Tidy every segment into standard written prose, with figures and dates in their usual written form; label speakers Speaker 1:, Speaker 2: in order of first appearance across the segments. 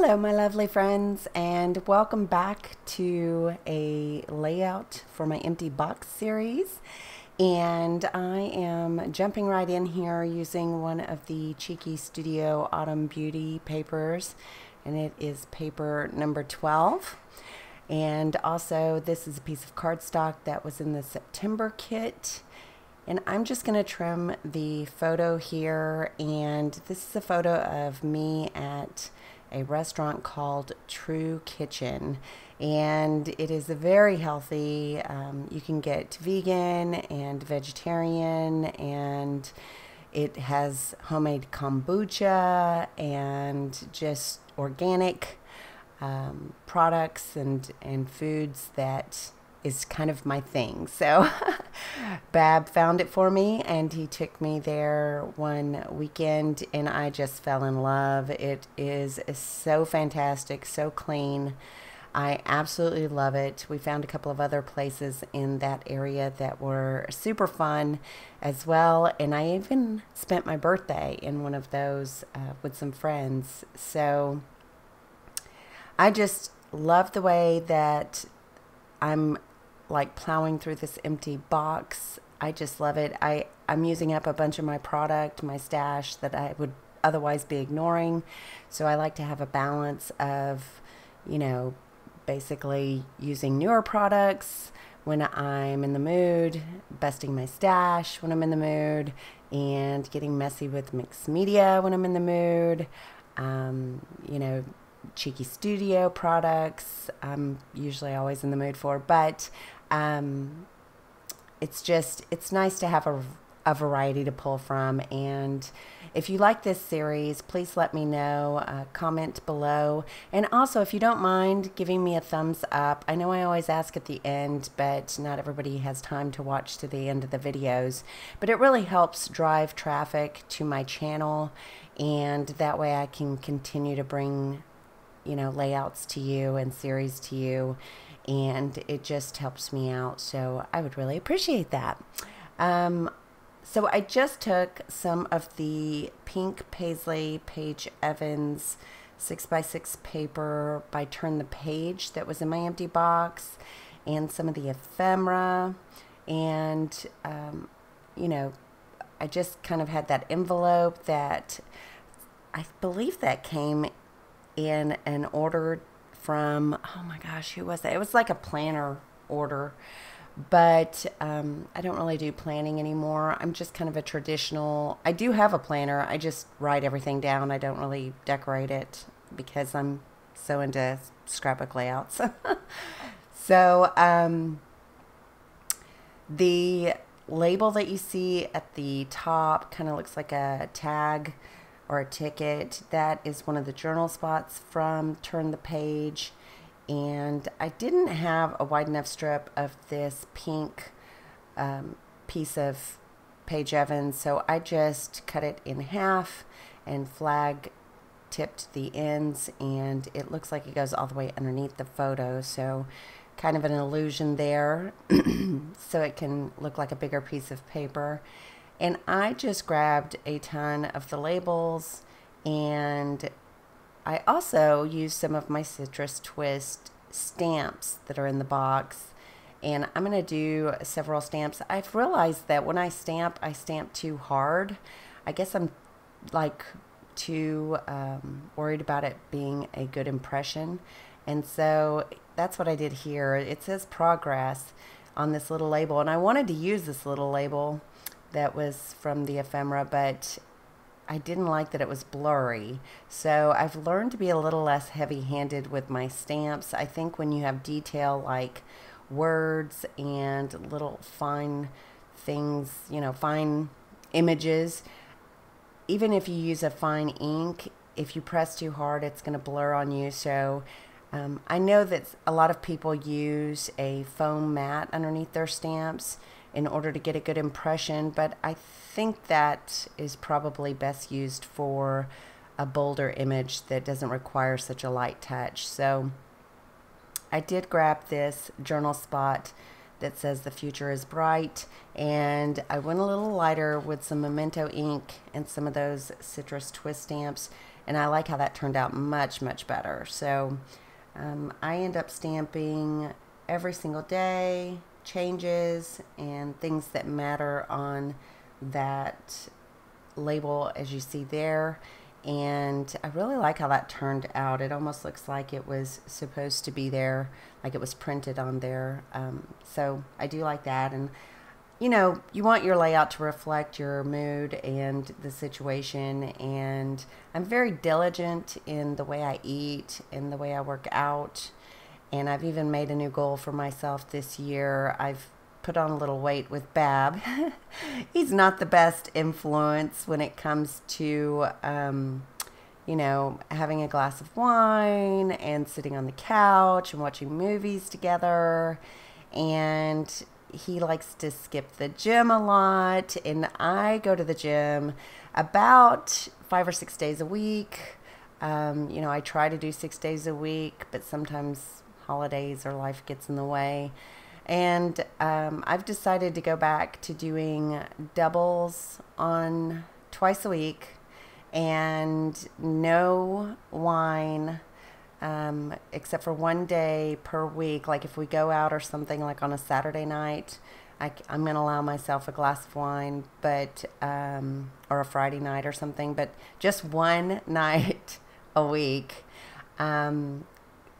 Speaker 1: Hello my lovely friends, and welcome back to a layout for my empty box series. And I am jumping right in here using one of the Cheeky Studio Autumn Beauty papers, and it is paper number 12. And also this is a piece of cardstock that was in the September kit. And I'm just going to trim the photo here, and this is a photo of me at a restaurant called True Kitchen, and it is a very healthy, you can get vegan and vegetarian, and it has homemade kombucha and just organic products and foods that is kind of my thing. So Bab found it for me, and he took me there one weekend, and I just fell in love. It is so fantastic, so clean. I absolutely love it. We found a couple of other places in that area that were super fun as well, and I even spent my birthday in one of those with some friends. So I just love the way that I'm like plowing through this empty box. I just love it. I'm using up a bunch of my product, my stash that I would otherwise be ignoring. So I like to have a balance of, you know, basically using newer products when I'm in the mood, busting my stash when I'm in the mood, and getting messy with mixed media when I'm in the mood. You know, Cheeky Studio products I'm usually always in the mood for, but it's nice to have a variety to pull from. And if you like this series, please let me know, comment below, and also if you don't mind giving me a thumbs up. I know I always ask at the end, but not everybody has time to watch to the end of the videos, but it really helps drive traffic to my channel, and that way I can continue to bring, you know, layouts to you and series to you, and it just helps me out. So I would really appreciate that. So I just took some of the pink Paisley Paige Evans 6x6 paper by Turn the Page that was in my empty box, and some of the ephemera, and you know, I just kind of had that envelope that I believe that came in an order from, oh my gosh, who was that? It was like a planner order, but I don't really do planning anymore. I'm just kind of a traditional, I do have a planner, I just write everything down. I don't really decorate it because I'm so into scrapbook layouts. So the label that you see at the top kind of looks like a tag or a ticket. That is one of the journal spots from Turn the Page, and I didn't have a wide enough strip of this pink piece of Paige Evans, so I just cut it in half and flag tipped the ends, and it looks like it goes all the way underneath the photo, so kind of an illusion there so it can look like a bigger piece of paper. And I just grabbed a ton of the labels, and I also used some of my Citrus Twist stamps that are in the box, and I'm going to do several stamps. I've realized that when I stamp too hard. I guess I'm like too worried about it being a good impression, and so that's what I did here. It says progress on this little label, and I wanted to use this little label that was from the ephemera, but I didn't like that it was blurry. So I've learned to be a little less heavy-handed with my stamps. I think when you have detail like words and little fine things, you know, fine images, even if you use a fine ink, if you press too hard, it's going to blur on you. So I know that a lot of people use a foam mat underneath their stamps in order to get a good impression, but I think that is probably best used for a bolder image that doesn't require such a light touch. So I did grab this journal spot that says the future is bright, and I went a little lighter with some Memento ink and some of those citrus twist stamps, and I like how that turned out much better. So I end up stamping every single day, changes and things that matter on that label as you see there. And I really like how that turned out. It almost looks like it was supposed to be there, like it was printed on there. So I do like that. And you know, you want your layout to reflect your mood and the situation. And I'm very diligent in the way I eat and the way I work out. And I've even made a new goal for myself this year. I've put on a little weight with Bab. He's not the best influence when it comes to, you know, having a glass of wine and sitting on the couch and watching movies together. And he likes to skip the gym a lot. And I go to the gym about 5 or 6 days a week. You know, I try to do 6 days a week, but sometimes holidays or life gets in the way. And I've decided to go back to doing doubles on twice a week and no wine except for one day per week. Like if we go out or something, like on a Saturday night, I'm going to allow myself a glass of wine, but or a Friday night or something, but just one night a week. And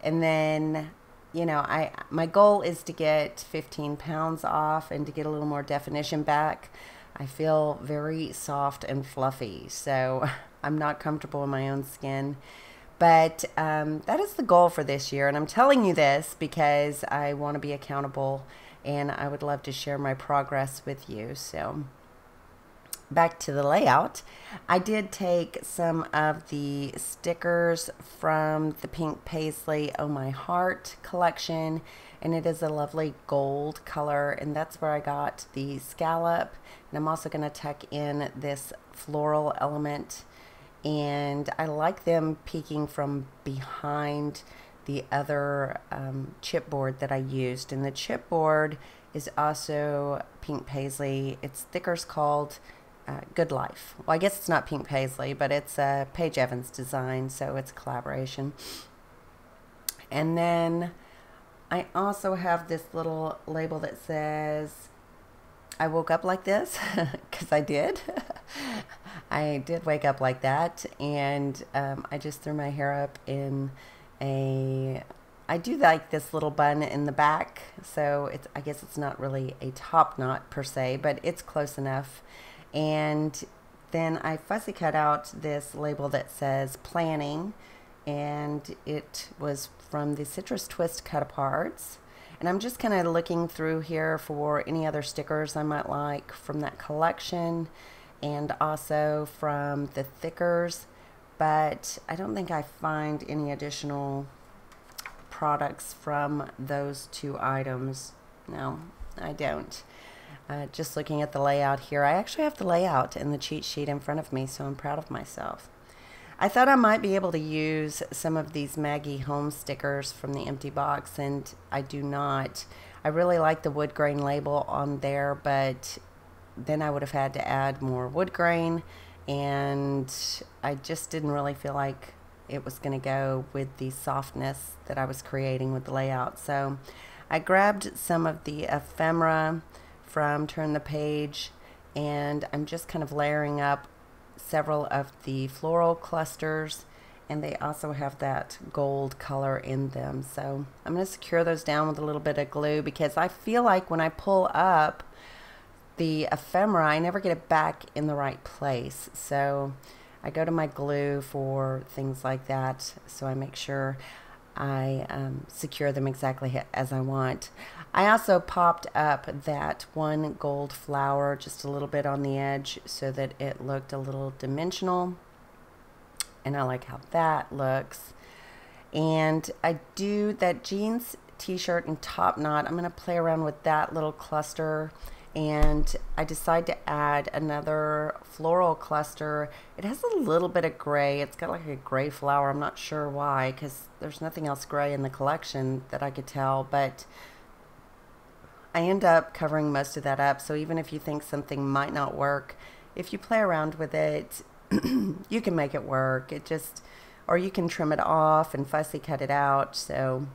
Speaker 1: then, you know, my goal is to get 15 pounds off and to get a little more definition back. I feel very soft and fluffy, so I'm not comfortable in my own skin. But that is the goal for this year, and I'm telling you this because I want to be accountable, and I would love to share my progress with you. So back to the layout. I did take some of the stickers from the Pink Paisley Oh My Heart collection, and it is a lovely gold color, and that's where I got the scallop. And I'm also going to tuck in this floral element, and I like them peeking from behind the other chipboard that I used. And the chipboard is also Pink Paisley. Its sticker's called Good Life. Well, I guess it's not Pink Paisley, but it's a Paige Evans design, so it's a collaboration. And then I also have this little label that says, I woke up like this, because I did. I did wake up like that, and I just threw my hair up in I do like this little bun in the back, so I guess it's not really a top knot per se, but it's close enough. And then I fussy cut out this label that says planning, and it was from the Citrus Twist cut aparts. And I'm just kind of looking through here for any other stickers I might like from that collection, and also from the thickers, but I don't think I find any additional products from those two items. No, I don't. Just looking at the layout here, I actually have the layout and the cheat sheet in front of me, so I'm proud of myself. I thought I might be able to use some of these Maggie Home stickers from the empty box, and I do not. I really like the wood grain label on there, but then I would have had to add more wood grain, and I just didn't really feel like it was going to go with the softness that I was creating with the layout. So I grabbed some of the ephemera from Turn the Page, and I'm just kind of layering up several of the floral clusters, and they also have that gold color in them. So I'm going to secure those down with a little bit of glue, because I feel like when I pull up the ephemera, I never get it back in the right place. So I go to my glue for things like that, so I make sure I secure them exactly as I want. I also popped up that one gold flower just a little bit on the edge so that it looked a little dimensional, and I like how that looks. And I do that jeans t-shirt and top knot. I'm going to play around with that little cluster, and I decide to add another floral cluster. It has a little bit of gray. It's got like a gray flower. I'm not sure why, because there's nothing else gray in the collection that I could tell, but I end up covering most of that up. So even if you think something might not work, if you play around with it, you can make it work. Or you can trim it off and fussy cut it out. So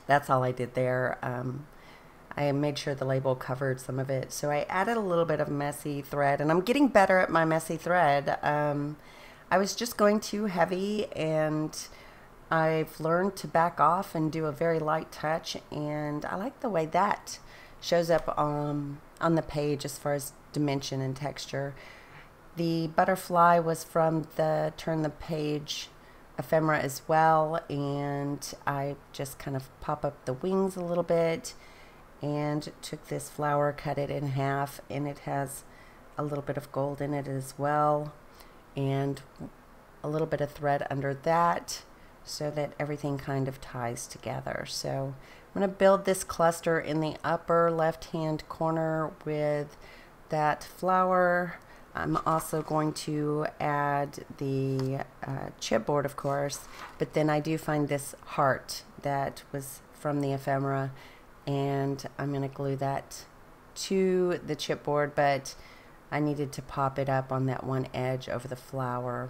Speaker 1: that's all I did there. I made sure the label covered some of it. So I added a little bit of messy thread, and I'm getting better at my messy thread. I was just going too heavy, and I've learned to back off and do a very light touch, and I like the way that shows up on the page as far as dimension and texture. The butterfly was from the Turn the Page ephemera as well, and I just kind of pop up the wings a little bit and took this flower, cut it in half, and it has a little bit of gold in it as well, and a little bit of thread under that so that everything kind of ties together. So I'm going to build this cluster in the upper left hand corner with that flower. I'm also going to add the chipboard, of course, but then I do find this heart that was from the ephemera, and I'm going to glue that to the chipboard, but I needed to pop it up on that one edge over the flower.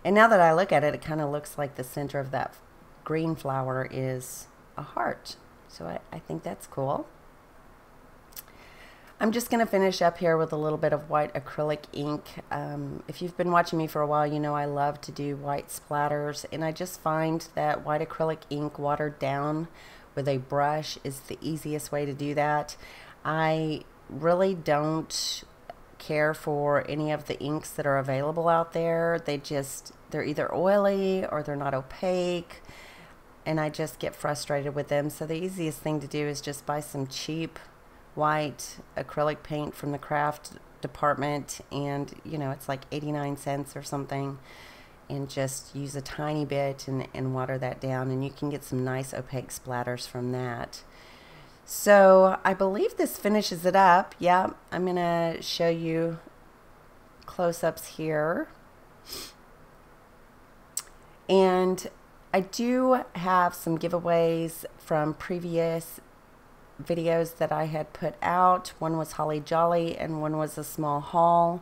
Speaker 1: And now that I look at it, it kind of looks like the center of that green flower is a heart. So I think that's cool. I'm just going to finish up here with a little bit of white acrylic ink. If you've been watching me for a while, you know I love to do white splatters, and I just find that white acrylic ink watered down with a brush is the easiest way to do that. I really don't care for any of the inks that are available out there. They're either oily or they're not opaque, and I just get frustrated with them. So the easiest thing to do is just buy some cheap white acrylic paint from the craft department, and you know, it's like 89 cents or something, and just use a tiny bit and water that down, and you can get some nice opaque splatters from that. So I believe this finishes it up. Yeah, I'm gonna show you close-ups here. And I do have some giveaways from previous videos that I had put out. One was Holly Jolly and one was a small haul.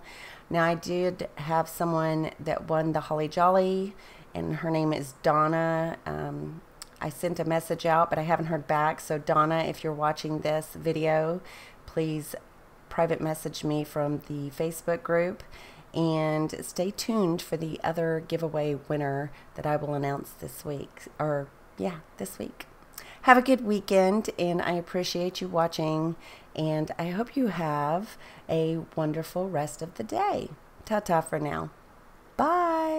Speaker 1: Now I did have someone that won the Holly Jolly, and her name is Donna. I sent a message out, but I haven't heard back. So Donna, if you're watching this video, please private message me from the Facebook group, and stay tuned for the other giveaway winner that I will announce this week, or yeah, this week. Have a good weekend, and I appreciate you watching, and I hope you have a wonderful rest of the day. Ta-ta for now. Bye.